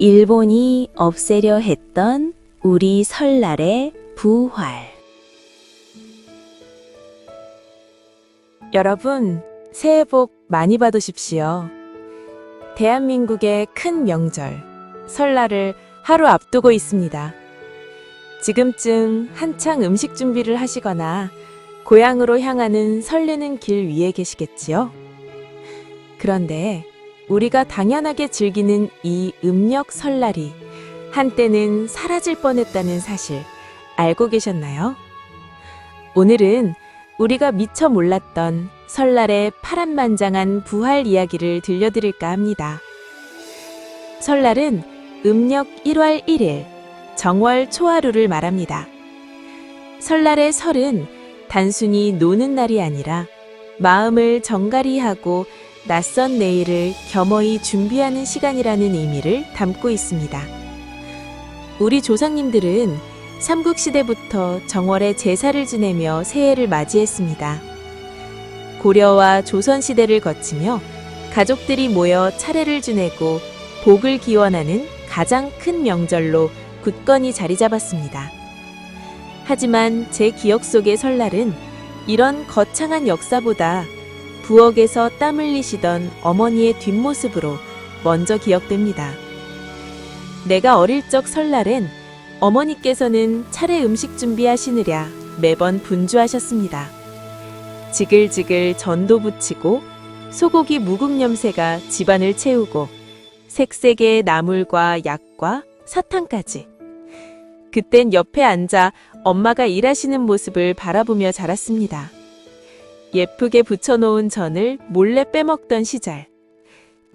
일본이 없애려 했던 우리 설날의 부활. 여러분, 새해 복 많이 받으십시오. 대한민국의 큰 명절, 설날을 하루 앞두고 있습니다. 지금쯤 한창 음식 준비를 하시거나 고향으로 향하는 설레는 길 위에 계시겠지요? 그런데 우리가 당연하게 즐기는 이 음력 설날이 한때는 사라질 뻔했다는 사실 알고 계셨나요? 오늘은 우리가 미처 몰랐던 설날의 파란만장한 부활 이야기를 들려드릴까 합니다. 설날은 음력 1월 1일, 정월 초하루를 말합니다. 설날의 설은 단순히 노는 날이 아니라 마음을 정갈이하고 낯선 내일을 겸허히 준비하는 시간이라는 의미를 담고 있습니다. 우리 조상님들은 삼국시대부터 정월에 제사를 지내며 새해를 맞이했습니다. 고려와 조선시대를 거치며 가족들이 모여 차례를 지내고 복을 기원하는 가장 큰 명절로 굳건히 자리 잡았습니다. 하지만 제 기억 속의 설날은 이런 거창한 역사보다 부엌에서 땀 흘리시던 어머니의 뒷모습으로 먼저 기억됩니다. 내가 어릴 적 설날엔 어머니께서는 차례 음식 준비하시느랴 매번 분주하셨습니다. 지글지글 전도 부치고 소고기 묵은 냄새가 집안을 채우고 색색의 나물과 약과 사탕까지. 그땐 옆에 앉아 엄마가 일하시는 모습을 바라보며 자랐습니다. 예쁘게 붙여놓은 전을 몰래 빼먹던 시절.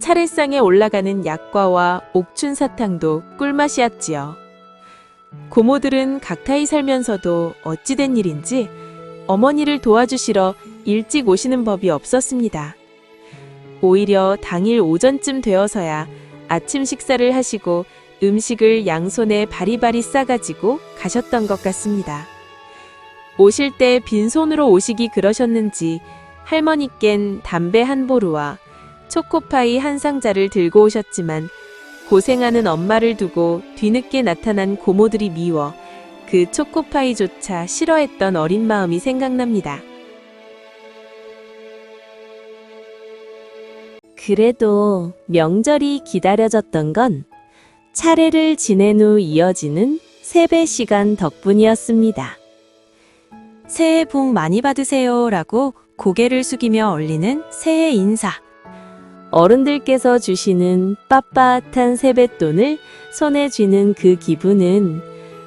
차례상에 올라가는 약과와 옥춘사탕도 꿀맛이었지요. 고모들은 각타이 살면서도 어찌된 일인지 어머니를 도와주시러 일찍 오시는 법이 없었습니다. 오히려 당일 오전쯤 되어서야 아침 식사를 하시고 음식을 양손에 바리바리 싸가지고 가셨던 것 같습니다. 오실 때 빈손으로 오시기 그러셨는지 할머니껜 담배 한 보루와 초코파이 한 상자를 들고 오셨지만 고생하는 엄마를 두고 뒤늦게 나타난 고모들이 미워 그 초코파이조차 싫어했던 어린 마음이 생각납니다. 그래도 명절이 기다려졌던 건 차례를 지낸 후 이어지는 세배 시간 덕분이었습니다. 새해 복 많이 받으세요 라고 고개를 숙이며 올리는 새해 인사. 어른들께서 주시는 빳빳한 세뱃돈을 손에 쥐는 그 기분은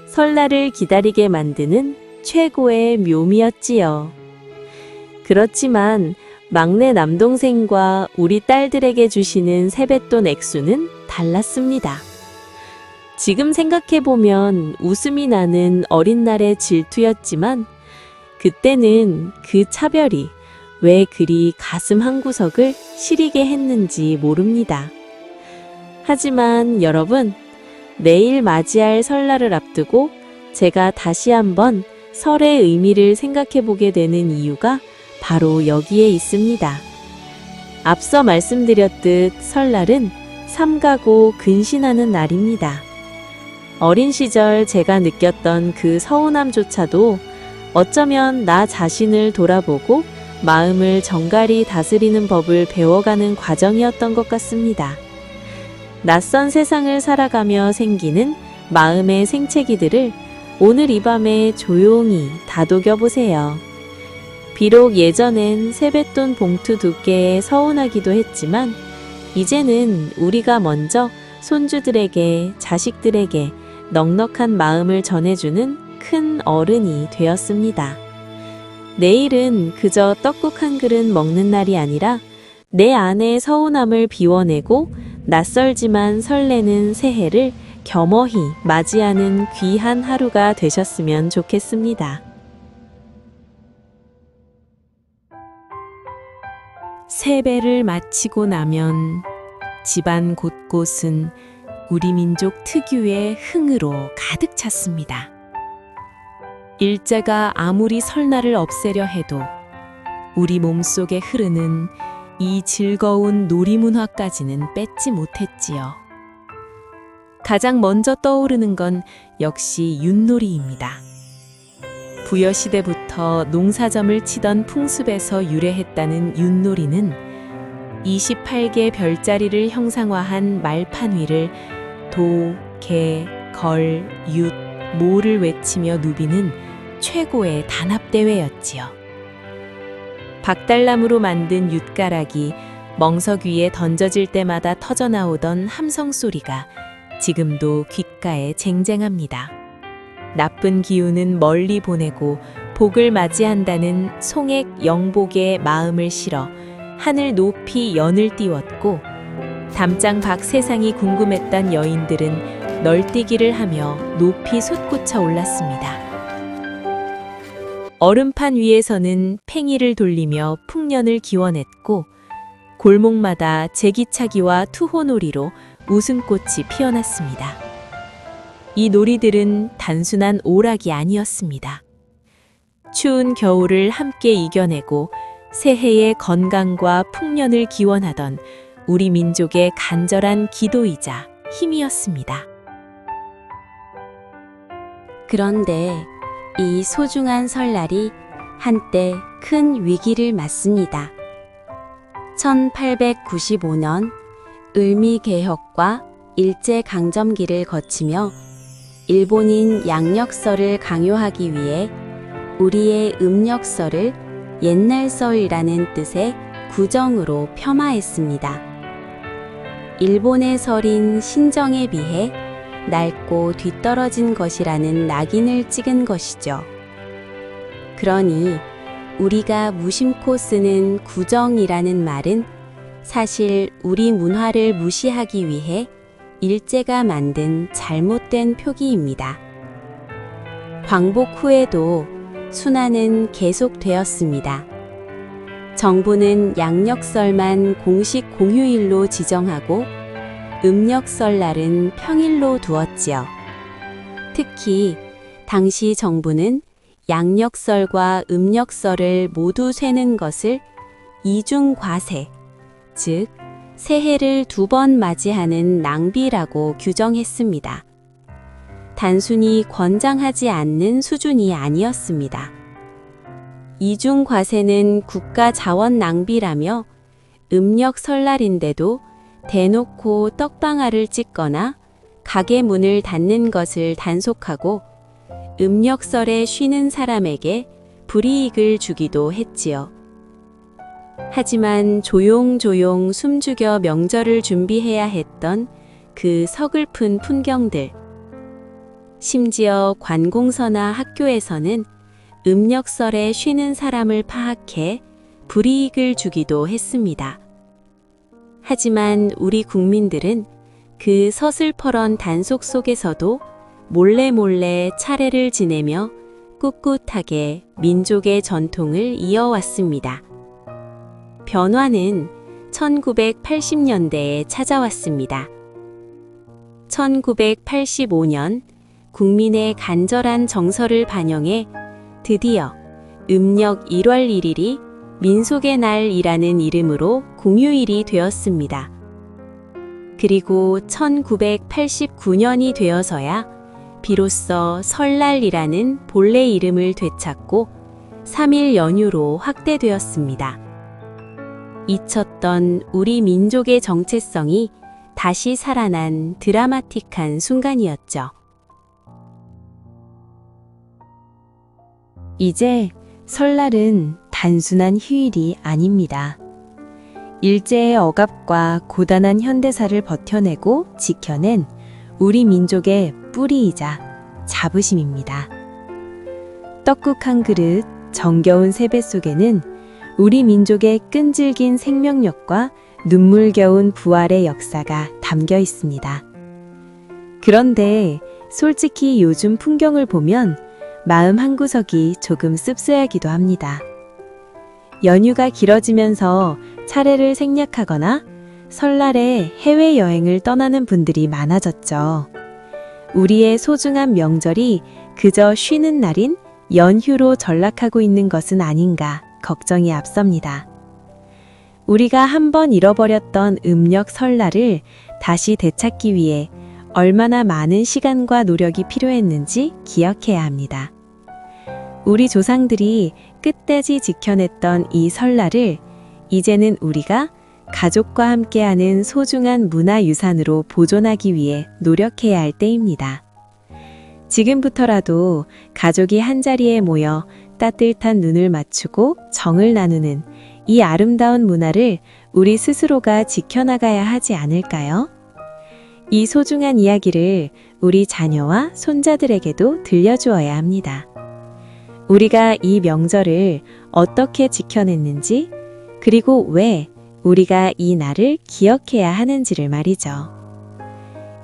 설날을 기다리게 만드는 최고의 묘미였지요. 그렇지만 막내 남동생과 우리 딸들에게 주시는 세뱃돈 액수는 달랐습니다. 지금 생각해보면 웃음이 나는 어린 날의 질투였지만 그때는 그 차별이 왜 그리 가슴 한구석을 시리게 했는지 모릅니다. 하지만 여러분, 내일 맞이할 설날을 앞두고 제가 다시 한번 설의 의미를 생각해보게 되는 이유가 바로 여기에 있습니다. 앞서 말씀드렸듯 설날은 삼가고 근신하는 날입니다. 어린 시절 제가 느꼈던 그 서운함조차도 어쩌면 나 자신을 돌아보고 마음을 정갈히 다스리는 법을 배워가는 과정이었던 것 같습니다. 낯선 세상을 살아가며 생기는 마음의 생채기들을 오늘 이 밤에 조용히 다독여보세요. 비록 예전엔 세뱃돈 봉투 두께에 서운하기도 했지만 이제는 우리가 먼저 손주들에게, 자식들에게 넉넉한 마음을 전해주는 큰 어른이 되었습니다. 내일은 그저 떡국 한 그릇 먹는 날이 아니라 내 안의 서운함을 비워내고 낯설지만 설레는 새해를 겸허히 맞이하는 귀한 하루가 되셨으면 좋겠습니다. 세배를 마치고 나면 집안 곳곳은 우리 민족 특유의 흥으로 가득 찼습니다. 일제가 아무리 설날을 없애려 해도 우리 몸속에 흐르는 이 즐거운 놀이문화까지는 뺏지 못했지요. 가장 먼저 떠오르는 건 역시 윷놀이입니다. 부여시대부터 농사점을 치던 풍습에서 유래했다는 윷놀이는 28개 별자리를 형상화한 말판 위를 도, 개, 걸, 윷, 모를 외치며 누비는 최고의 단합대회였지요. 박달나무로 만든 윷가락이 멍석 위에 던져질 때마다 터져나오던 함성 소리가 지금도 귓가에 쟁쟁합니다. 나쁜 기운은 멀리 보내고 복을 맞이한다는 송액 영복의 마음을 실어 하늘 높이 연을 띄웠고, 담장 밖 세상이 궁금했던 여인들은 널뛰기를 하며 높이 솟구쳐 올랐습니다. 얼음판 위에서는 팽이를 돌리며 풍년을 기원했고, 골목마다 제기차기와 투호놀이로 웃음꽃이 피어났습니다. 이 놀이들은 단순한 오락이 아니었습니다. 추운 겨울을 함께 이겨내고 새해의 건강과 풍년을 기원하던 우리 민족의 간절한 기도이자 힘이었습니다. 그런데 이 소중한 설날이 한때 큰 위기를 맞습니다. 1895년 을미개혁과 일제강점기를 거치며 일본인 양력서를 강요하기 위해 우리의 음력서를 옛날설이라는 뜻의 구정으로 폄하했습니다. 일본의 설인 신정에 비해 낡고 뒤떨어진 것이라는 낙인을 찍은 것이죠. 그러니 우리가 무심코 쓰는 구정이라는 말은 사실 우리 문화를 무시하기 위해 일제가 만든 잘못된 표기입니다. 광복 후에도 순환은 계속되었습니다. 정부는 양력설만 공식 공휴일로 지정하고 음력설날은 평일로 두었지요. 특히 당시 정부는 양력설과 음력설을 모두 세는 것을 이중과세, 즉 새해를 2번 맞이하는 낭비라고 규정했습니다. 단순히 권장하지 않는 수준이 아니었습니다. 이중과세는 국가 자원 낭비라며 음력 설날인데도 대놓고 떡방아를 찍거나 가게 문을 닫는 것을 단속하고 음력설에 쉬는 사람에게 불이익을 주기도 했지요. 하지만 조용조용 숨죽여 명절을 준비해야 했던 그 서글픈 풍경들. 심지어 관공서나 학교에서는 음력설에 쉬는 사람을 파악해 불이익을 주기도 했습니다. 하지만 우리 국민들은 그 서슬퍼런 단속 속에서도 몰래 차례를 지내며 꿋꿋하게 민족의 전통을 이어왔습니다. 변화는 1980년대에 찾아왔습니다. 1985년 국민의 간절한 정서를 반영해 드디어 음력 1월 1일이 민속의 날이라는 이름으로 공휴일이 되었습니다. 그리고 1989년이 되어서야 비로소 설날이라는 본래 이름을 되찾고 3일 연휴로 확대되었습니다. 잊혔던 우리 민족의 정체성이 다시 살아난 드라마틱한 순간이었죠. 이제 설날은 단순한 휴일이 아닙니다. 일제의 억압과 고단한 현대사를 버텨내고 지켜낸 우리 민족의 뿌리이자 자부심입니다. 떡국 한 그릇, 정겨운 세배 속에는 우리 민족의 끈질긴 생명력과 눈물겨운 부활의 역사가 담겨 있습니다. 그런데 솔직히 요즘 풍경을 보면 마음 한구석이 조금 씁쓸하기도 합니다. 연휴가 길어지면서 차례를 생략하거나 설날에 해외여행을 떠나는 분들이 많아졌죠. 우리의 소중한 명절이 그저 쉬는 날인 연휴로 전락하고 있는 것은 아닌가 걱정이 앞섭니다. 우리가 한번 잃어버렸던 음력 설날을 다시 되찾기 위해 얼마나 많은 시간과 노력이 필요했는지 기억해야 합니다. 우리 조상들이 끝까지 지켜냈던 이 설날을 이제는 우리가 가족과 함께하는 소중한 문화유산으로 보존하기 위해 노력해야 할 때입니다. 지금부터라도 가족이 한자리에 모여 따뜻한 눈을 맞추고 정을 나누는 이 아름다운 문화를 우리 스스로가 지켜나가야 하지 않을까요? 이 소중한 이야기를 우리 자녀와 손자들에게도 들려주어야 합니다. 우리가 이 명절을 어떻게 지켜냈는지, 그리고 왜 우리가 이 날을 기억해야 하는지를 말이죠.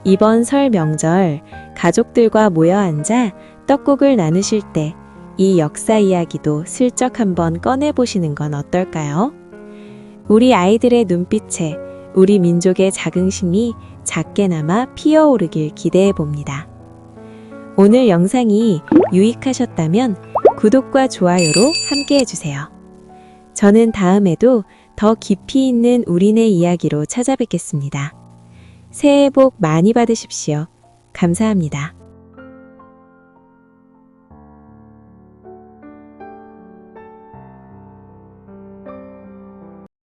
이번 설 명절 가족들과 모여 앉아 떡국을 나누실 때 이 역사 이야기도 슬쩍 한번 꺼내보시는 건 어떨까요? 우리 아이들의 눈빛에 우리 민족의 자긍심이 작게나마 피어오르길 기대해 봅니다. 오늘 영상이 유익하셨다면 구독과 좋아요로 함께 해주세요. 저는 다음에도 더 깊이 있는 우리네 이야기로 찾아뵙겠습니다. 새해 복 많이 받으십시오. 감사합니다.